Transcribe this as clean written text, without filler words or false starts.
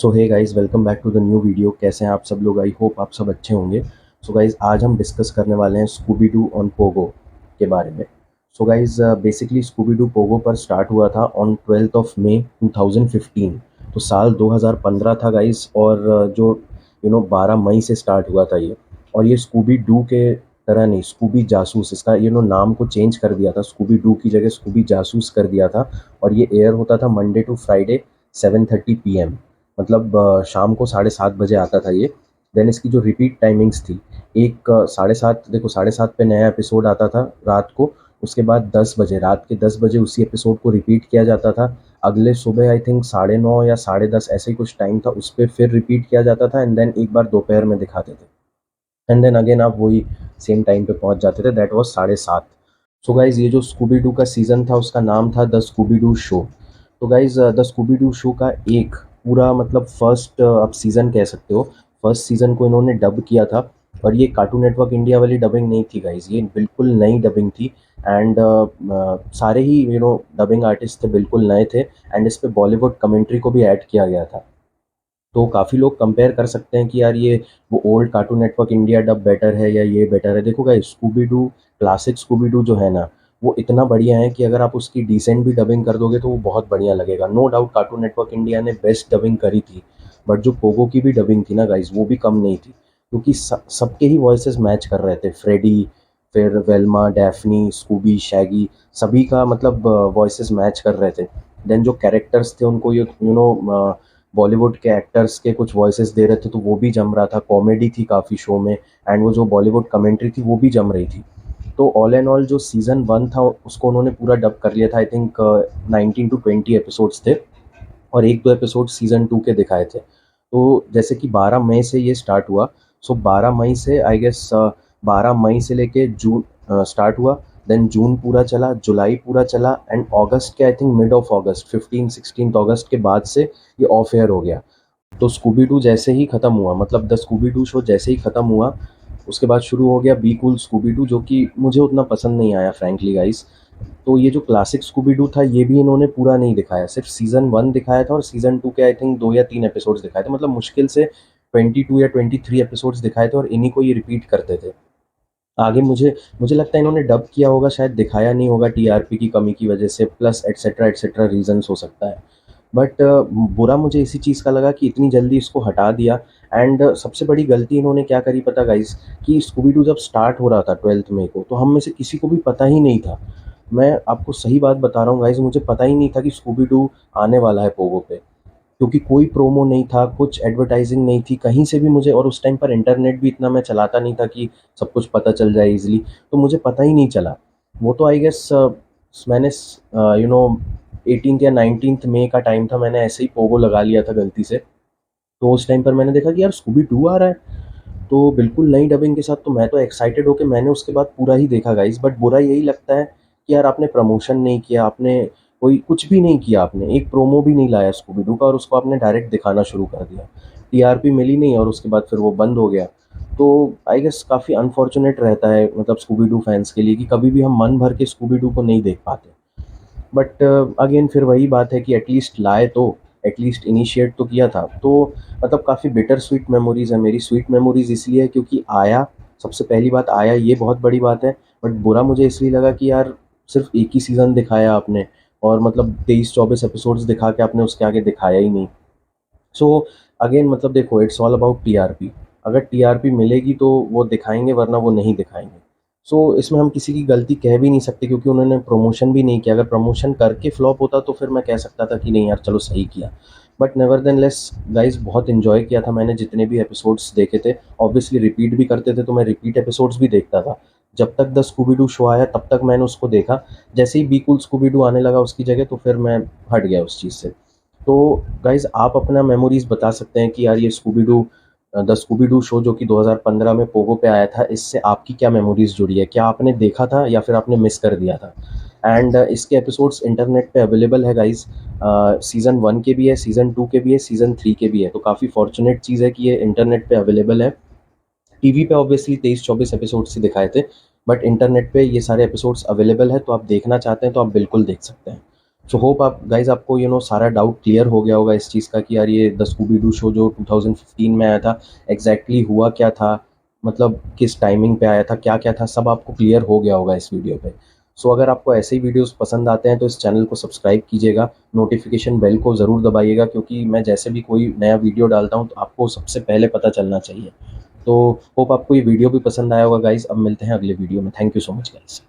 So hey guys, welcome back to the new video. कैसे हैं आप सब लोग? आई होप आप सब अच्छे होंगे। सो गाइस, आज हम डिस्कस करने वाले हैं स्कूबी डू ऑन पोगो के बारे में। So guys, basically Scooby Doo Pogo पर स्टार्ट हुआ था ऑन 12th ऑफ मई 2015। तो साल 2015 था गाइस। और जो 12 मई से स्टार्ट हुआ था ये। और ये स्कूबी डू के तरह नहीं, स्कूबी जासूस, इसका नाम को चेंज कर दिया था। स्कूबी डू की जगह स्कूबी जासूस कर दिया था। और ये एयर होता था मंडे टू फ्राइडे 7:30 PM। मतलब शाम को 7:30 बजे आता था ये। देन इसकी जो रिपीट टाइमिंग्स थी, एक 7:30, देखो 7:30 पे नया एपिसोड आता था रात को। उसके बाद 10 बजे, रात के 10 बजे उसी एपिसोड को रिपीट किया जाता था। अगले सुबह आई थिंक 9:30 या 10:30 ऐसे ही कुछ टाइम था, उस पर फिर रिपीट किया जाता था। एंड देन एक बार दोपहर में दिखाते थे। एंड देन अगेन आप वही सेम टाइम पे पहुंच जाते थे, दैट वाज 7:30। सो गाइज, ये जो स्कूबी डू का सीज़न था उसका नाम था द स्कूबी डू शो। तो guys, the Scooby Doo show का एक पूरा मतलब फर्स्ट आप सीज़न कह सकते हो, फर्स्ट सीज़न को इन्होंने डब किया था। और ये कार्टून नेटवर्क इंडिया वाली डबिंग नहीं थी गाइज, ये बिल्कुल नई डबिंग थी। एंड सारे ही डबिंग आर्टिस्ट थे, बिल्कुल नए थे। एंड इस पे बॉलीवुड कमेंट्री को भी ऐड किया गया था। तो काफ़ी लोग कंपेयर कर सकते हैं कि यार ये वो old cartoon network India dub better है या ये बेटर है। देखो guys, Scooby Doo, classic Scooby Doo जो है ना, वो इतना बढ़िया है कि अगर आप उसकी डिसेंट भी डबिंग कर दोगे तो वो बहुत बढ़िया लगेगा। No doubt cartoon network India ने बेस्ट डबिंग करी थी। बट जो पोगो की भी डबिंग थी ना गाइस, वो भी कम नहीं थी। क्योंकि सबके ही वॉइसेस मैच कर रहे थे। फ्रेडी, फिर वेल्मा, डैफ्नी, स्कूबी, शैगी, सभी का मतलब वॉइसेस मैच कर रहे थे। देन जो कैरेक्टर्स थे उनको ये बॉलीवुड के एक्टर्स के कुछ वॉइसेस दे रहे थे, तो वो भी जम रहा था। कॉमेडी थी काफ़ी शो में। एंड वो जो बॉलीवुड कमेंट्री थी वो भी जम रही थी। तो ऑल एंड ऑल जो सीज़न 1 था उसको उन्होंने पूरा डब कर लिया था। आई थिंक 19 to 20 एपिसोड्स थे। और एक दो एपिसोड सीज़न 2 के दिखाए थे। तो जैसे कि 12 मई से ये स्टार्ट हुआ। सो 12 मई से आई गेस 12 मई से लेके जून स्टार्ट हुआ। देन जून पूरा चला, जुलाई पूरा चला। एंड अगस्त के आई थिंक मिड ऑफ अगस्त, 15-16 अगस्त के बाद से ये ऑफ एयर हो गया। तो स्कूबी डू जैसे ही ख़त्म हुआ, मतलब द स्कूबी डू शो जैसे ही ख़त्म हुआ, उसके बाद शुरू हो गया बी कूल स्कूबी डू, जो कि मुझे उतना पसंद नहीं आया फ्रैंकली गाइस। तो ये जो क्लासिक स्कूबी डू था ये भी इन्होंने पूरा नहीं दिखाया, सिर्फ सीज़न 1 दिखाया था। और सीज़न 2 के आई थिंक 2 या 3 एपिसोड्स दिखाए थे, मतलब मुश्किल से 22 या 23 एपिसोड्स दिखाए थे। और इन्हीं को ये रिपीट करते थे। आगे मुझे मुझे लगता है इन्होंने डब किया होगा, शायद दिखाया नहीं होगा टीआरपी की कमी की वजह से, प्लस एटसेट्रा एटसेट्रा रीजंस हो सकता है। बट बुरा मुझे इसी चीज़ का लगा कि इतनी जल्दी इसको हटा दिया। एंड सबसे बड़ी गलती इन्होंने क्या करी पता गाइस, कि स्कूबी डू जब स्टार्ट हो रहा था 12 मई को, तो हम में से किसी को भी पता ही नहीं था। मैं आपको सही बात बता रहा हूँ गाइस, मुझे पता ही नहीं था कि स्कूबी डू आने वाला है पोगो पे। क्योंकि कोई प्रोमो नहीं था, कुछ एडवर्टाइजिंग नहीं थी कहीं से भी मुझे। और उस टाइम पर इंटरनेट भी इतना मैं चलाता नहीं था कि सब कुछ पता चल जाए इजीली। तो मुझे पता ही नहीं चला। वो तो आई गेस मैंने 18th या 19th मई का टाइम था, मैंने ऐसे ही पोगो लगा लिया था गलती से। तो उस टाइम पर मैंने देखा कि यार स्कूबी डू आ रहा है, तो बिल्कुल नई डबिंग के साथ। तो मैं तो एक्साइटेड होके मैंने उसके बाद पूरा ही देखा गाइस। बट बुरा यही लगता है कि यार आपने प्रमोशन नहीं किया, आपने कोई कुछ भी नहीं किया, आपने एक प्रोमो भी नहीं लाया स्कूबी डू का, और उसको आपने डायरेक्ट दिखाना शुरू कर दिया। टीआरपी मिली नहीं और उसके बाद फिर वो बंद हो गया। तो आई गेस काफ़ी अनफॉर्चुनेट रहता है मतलब स्कूबी डू फैंस के लिए, कि कभी भी हम मन भर के स्कूबी डू को नहीं देख पाते। बट अगेन फिर वही बात है कि एटलीस्ट लाए, तो एटलीस्ट इनिशिएट तो किया था। तो मतलब काफ़ी बिटर स्वीट मेमोरीज है मेरी। स्वीट मेमोरीज इसलिए क्योंकि आया, सबसे पहली बात आया, ये बहुत बड़ी बात है। बट बुरा मुझे इसलिए लगा कि यार सिर्फ एक ही सीज़न दिखाया आपने, और मतलब 23-24 एपिसोड्स दिखा के आपने उसके आगे दिखाया ही नहीं। सो अगेन मतलब देखो, इट्स ऑल अबाउट टीआरपी। अगर टीआरपी मिलेगी तो वो दिखाएंगे, वरना वो नहीं दिखाएंगे। सो इसमें हम किसी की गलती कह भी नहीं सकते, क्योंकि उन्होंने प्रमोशन भी नहीं किया। अगर प्रमोशन करके फ्लॉप होता तो फिर मैं कह सकता था कि नहीं यार चलो सही किया। बट नेवरदेनलेस गाइस, बहुत इन्जॉय किया था मैंने जितने भी एपिसोड्स देखे थे। ऑब्वियसली रिपीट भी करते थे, तो मैं रिपीट एपिसोड्स भी देखता था। जब तक द स्कूबी डू शो आया तब तक मैंने उसको देखा। जैसे ही बी कूल स्कूबी डू आने लगा उसकी जगह, तो फिर मैं हट गया उस चीज़ से। तो गाइज, आप अपना मेमोरीज बता सकते हैं कि यार ये Scooby Doo, the Scooby Doo show जो कि 2015 में पोगो पे आया था, इससे आपकी क्या मेमोरीज जुड़ी है? क्या आपने देखा था या फिर आपने मिस कर दिया था? एंड इसके एपिसोड्स इंटरनेट पे अवेलेबल है गाइज। सीज़न 1 के भी है, सीज़न 2 के भी है, सीज़न 3 के भी है। तो काफ़ी फॉर्चुनेट चीज़ है कि ये इंटरनेट पे अवेलेबल है। टीवी पे ऑब्वियसली 23-24 एपिसोड्स ही दिखाए थे। बट इंटरनेट पे ये सारे एपिसोड्स अवेलेबल है, तो आप देखना चाहते हैं तो आप बिल्कुल देख सकते हैं। सो होप आप गाइस आपको सारा डाउट क्लियर हो गया होगा इस चीज़ का कि यार ये द स्कूबी डू शो जो 2015 में आया था एग्जैक्टली हुआ क्या था, मतलब किस टाइमिंग पे आया था, क्या क्या था, सब आपको क्लियर हो गया होगा इस वीडियो पे। सो अगर आपको ऐसे ही वीडियोस पसंद आते हैं तो इस चैनल को सब्सक्राइब कीजिएगा, नोटिफिकेशन बेल को ज़रूर दबाइएगा, क्योंकि मैं जैसे भी कोई नया वीडियो डालता हूँ तो आपको सबसे पहले पता चलना चाहिए। तो होप आपको ये वीडियो भी पसंद आया होगा गाइस। अब मिलते हैं अगले वीडियो में। Thank you so much guys.